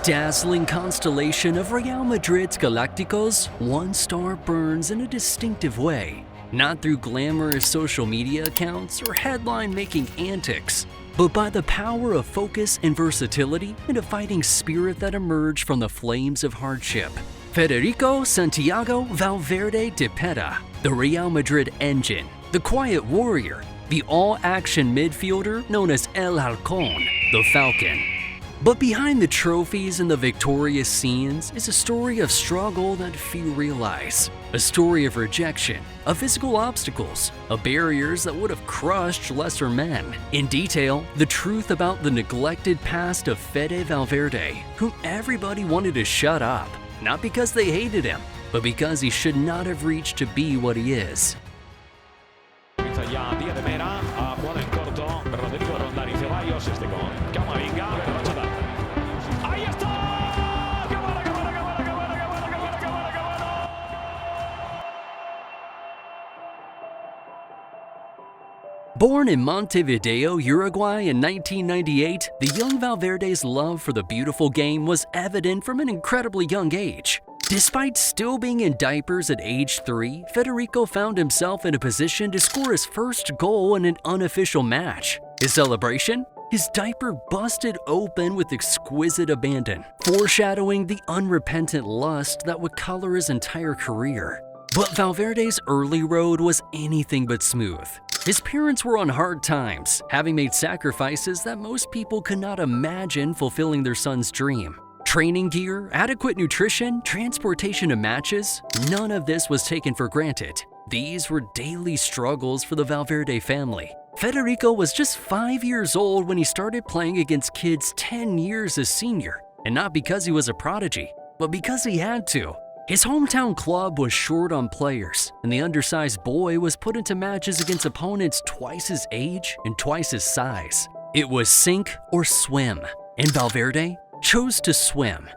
dazzling constellation of Real Madrid's Galacticos, one star burns in a distinctive way, not through glamorous social media accounts or headline-making antics, but by the power of focus and versatility and a fighting spirit that emerged from the flames of hardship. Federico Santiago Valverde Dipetta, the Real Madrid engine, the quiet warrior, the all-action midfielder known as El Halcón, the Falcon. But behind the trophies and the victorious scenes is a story of struggle that few realize. A story of rejection, of physical obstacles, of barriers that would have crushed lesser men. In detail, the truth about the neglected past of Fede Valverde, whom everybody wanted to shut up, not because they hated him, but because he should not have reached to be what he is. Born in Montevideo, Uruguay in 1998, the young Valverde's love for the beautiful game was evident from an incredibly young age. Despite still being in diapers at age 3, Federico found himself in a position to score his first goal in an unofficial match. His celebration? His diaper busted open with exquisite abandon, foreshadowing the unrepentant lust that would color his entire career. But Valverde's early road was anything but smooth. His parents were on hard times, having made sacrifices that most people could not imagine fulfilling their son's dream. Training gear, adequate nutrition, transportation to matches, none of this was taken for granted. These were daily struggles for the Valverde family. Federico was just 5 years old when he started playing against kids 10 years his senior, and not because he was a prodigy, but because he had to. His hometown club was short on players, and the undersized boy was put into matches against opponents twice his age and twice his size. It was sink or swim, and Valverde chose to swim.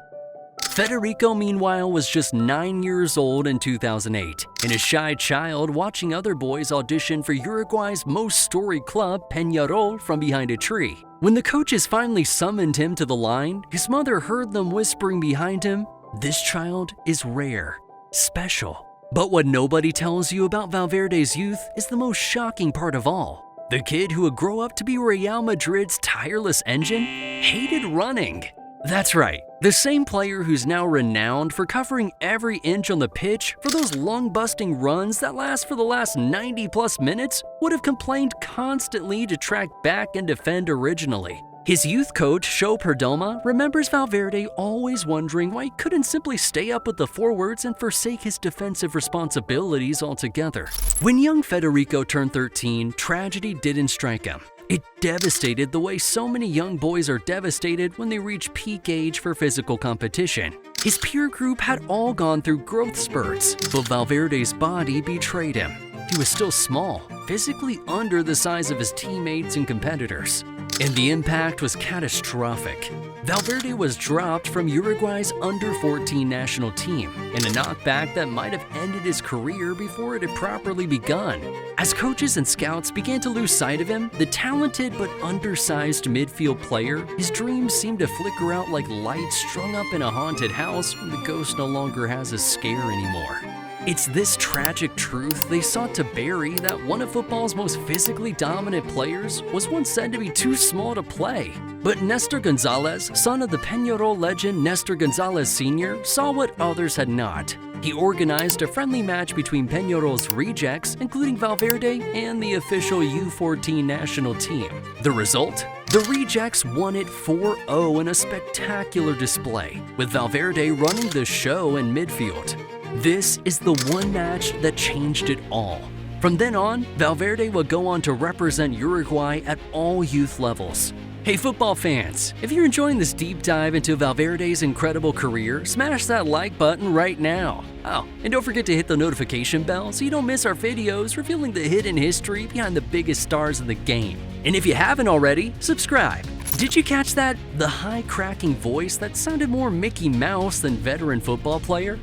Federico, meanwhile, was just 9 years old in 2008, and a shy child watching other boys audition for Uruguay's most storied club, Peñarol, from behind a tree. When the coaches finally summoned him to the line, his mother heard them whispering behind him, "This child is rare, special." But what nobody tells you about Valverde's youth is the most shocking part of all. The kid who would grow up to be Real Madrid's tireless engine hated running. That's right, the same player who's now renowned for covering every inch on the pitch for those lung-busting runs that last for the last 90-plus minutes would have complained constantly to track back and defend originally. His youth coach, Sho Perdomo, remembers Valverde always wondering why he couldn't simply stay up with the forwards and forsake his defensive responsibilities altogether. When young Federico turned 13, tragedy didn't strike him. It devastated the way so many young boys are devastated when they reach peak age for physical competition. His peer group had all gone through growth spurts, but Valverde's body betrayed him. He was still small, physically under the size of his teammates and competitors. And the impact was catastrophic. Valverde was dropped from Uruguay's under-14 national team in a knockback that might have ended his career before it had properly begun. As coaches and scouts began to lose sight of him, the talented but undersized midfield player, his dreams seemed to flicker out like lights strung up in a haunted house when the ghost no longer has a scare anymore. It's this tragic truth they sought to bury, that one of football's most physically dominant players was once said to be too small to play. But Nestor Gonzalez, son of the Peñarol legend Nestor Gonzalez Sr., saw what others had not. He organized a friendly match between Peñarol's rejects, including Valverde, and the official U14 national team. The result? The rejects won it 4-0 in a spectacular display, with Valverde running the show in midfield. This is the one match that changed it all. From then on, Valverde would go on to represent Uruguay at all youth levels. Hey football fans, if you're enjoying this deep dive into Valverde's incredible career, smash that like button right now. Oh, and don't forget to hit the notification bell so you don't miss our videos revealing the hidden history behind the biggest stars in the game. And if you haven't already, subscribe. Did you catch that? The high cracking voice that sounded more Mickey Mouse than veteran football player?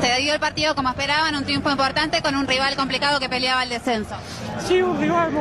Se dio el partido como esperaban, un triunfo importante con un rival complicado que peleaba el descenso. Sí, un rival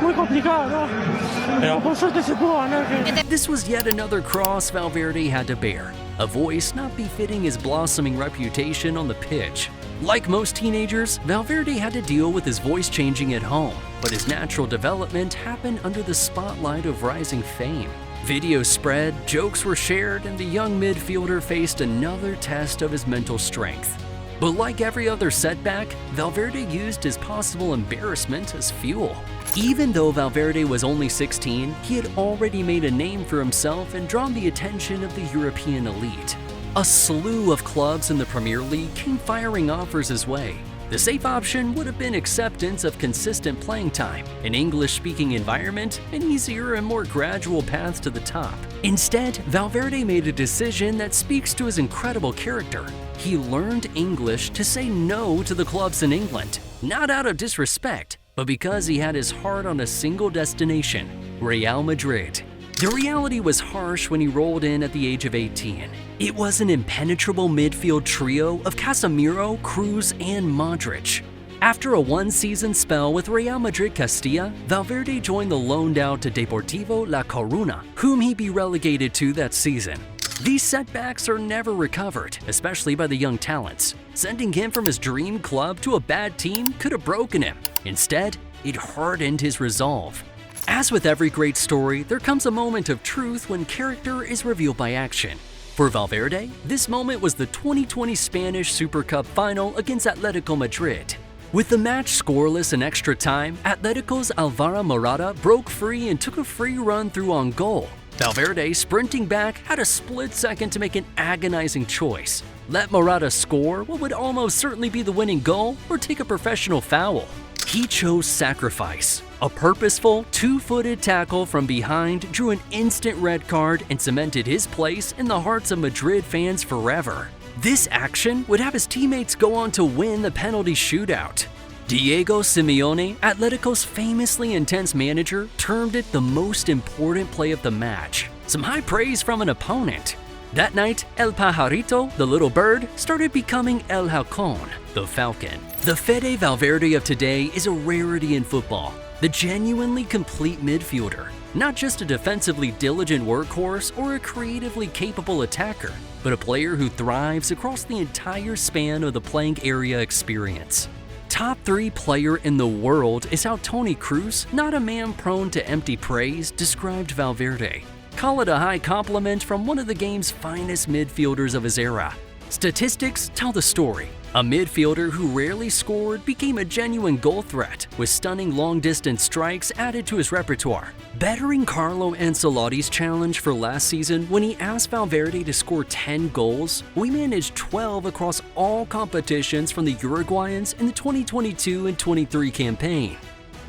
muy complicado, ¿no? Pero por suerte se pudo ganar. This was yet another cross Valverde had to bear, a voice not befitting his blossoming reputation on the pitch. Like most teenagers, Valverde had to deal with his voice changing at home, but his natural development happened under the spotlight of rising fame. Videos spread, jokes were shared, and the young midfielder faced another test of his mental strength. But like every other setback, Valverde used his possible embarrassment as fuel. Even though Valverde was only 16, he had already made a name for himself and drawn the attention of the European elite. A slew of clubs in the Premier League came firing offers his way. The safe option would have been acceptance of consistent playing time, an English-speaking environment, an easier and more gradual path to the top. Instead, Valverde made a decision that speaks to his incredible character. He learned English to say no to the clubs in England, not out of disrespect, but because he had his heart on a single destination, Real Madrid. The reality was harsh when he rolled in at the age of 18. It was an impenetrable midfield trio of Casemiro, Cruz, and Modric. After a one-season spell with Real Madrid Castilla, Valverde joined the loaned-out to Deportivo La Coruna, whom he'd be relegated to that season. These setbacks are never recovered, especially by the young talents. Sending him from his dream club to a bad team could have broken him. Instead, it hardened his resolve. As with every great story, there comes a moment of truth when character is revealed by action. For Valverde, this moment was the 2020 Spanish Super Cup final against Atletico Madrid. With the match scoreless in extra time, Atletico's Alvaro Morata broke free and took a free run through on goal. Valverde, sprinting back, had a split second to make an agonizing choice. Let Morata score what would almost certainly be the winning goal, or take a professional foul. He chose sacrifice. A purposeful, two-footed tackle from behind drew an instant red card and cemented his place in the hearts of Madrid fans forever. This action would have his teammates go on to win the penalty shootout. Diego Simeone, Atletico's famously intense manager, termed it the most important play of the match. Some high praise from an opponent. That night, El Pajarito, the little bird, started becoming El Halcón, the Falcon. The Fede Valverde of today is a rarity in football. The genuinely complete midfielder, not just a defensively diligent workhorse or a creatively capable attacker, but a player who thrives across the entire span of the playing area experience. Top 3 player in the world is how Toni Kroos, not a man prone to empty praise, described Valverde. Call it a high compliment from one of the game's finest midfielders of his era. Statistics tell the story. A midfielder who rarely scored became a genuine goal threat, with stunning long-distance strikes added to his repertoire. Bettering Carlo Ancelotti's challenge for last season when he asked Valverde to score 10 goals, we managed 12 across all competitions from the Uruguayans in the 2022 and 23 campaign.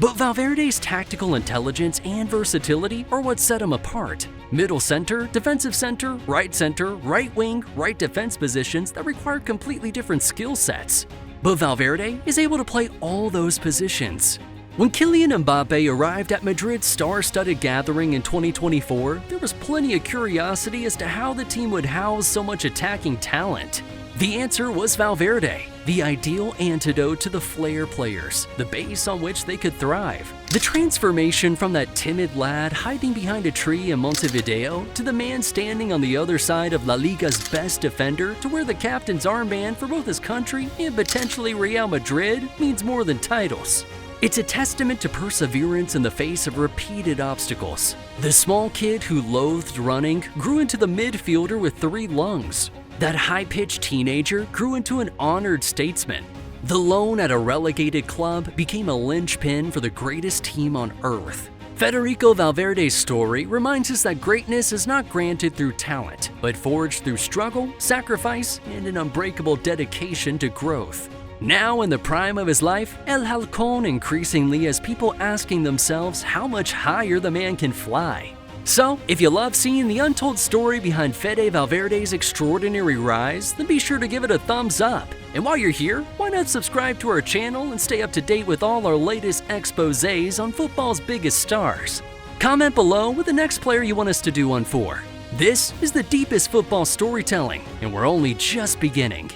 But Valverde's tactical intelligence and versatility are what set him apart. Middle center, defensive center, right wing, right defense positions that require completely different skill sets. But Valverde is able to play all those positions. When Kylian Mbappe arrived at Madrid's star-studded gathering in 2024, there was plenty of curiosity as to how the team would house so much attacking talent. The answer was Valverde, the ideal antidote to the flair players, the base on which they could thrive. The transformation from that timid lad hiding behind a tree in Montevideo to the man standing on the other side of La Liga's best defender to wear the captain's armband for both his country and potentially Real Madrid means more than titles. It's a testament to perseverance in the face of repeated obstacles. The small kid who loathed running grew into the midfielder with 3 lungs. That high-pitched teenager grew into an honored statesman. The loan at a relegated club became a linchpin for the greatest team on earth. Federico Valverde's story reminds us that greatness is not granted through talent, but forged through struggle, sacrifice, and an unbreakable dedication to growth. Now in the prime of his life, El Halcón increasingly has people asking themselves how much higher the man can fly. So, if you love seeing the untold story behind Fede Valverde's extraordinary rise, then be sure to give it a thumbs up. And while you're here, why not subscribe to our channel and stay up to date with all our latest exposés on football's biggest stars? Comment below with the next player you want us to do one for. This is the deepest football storytelling, and we're only just beginning.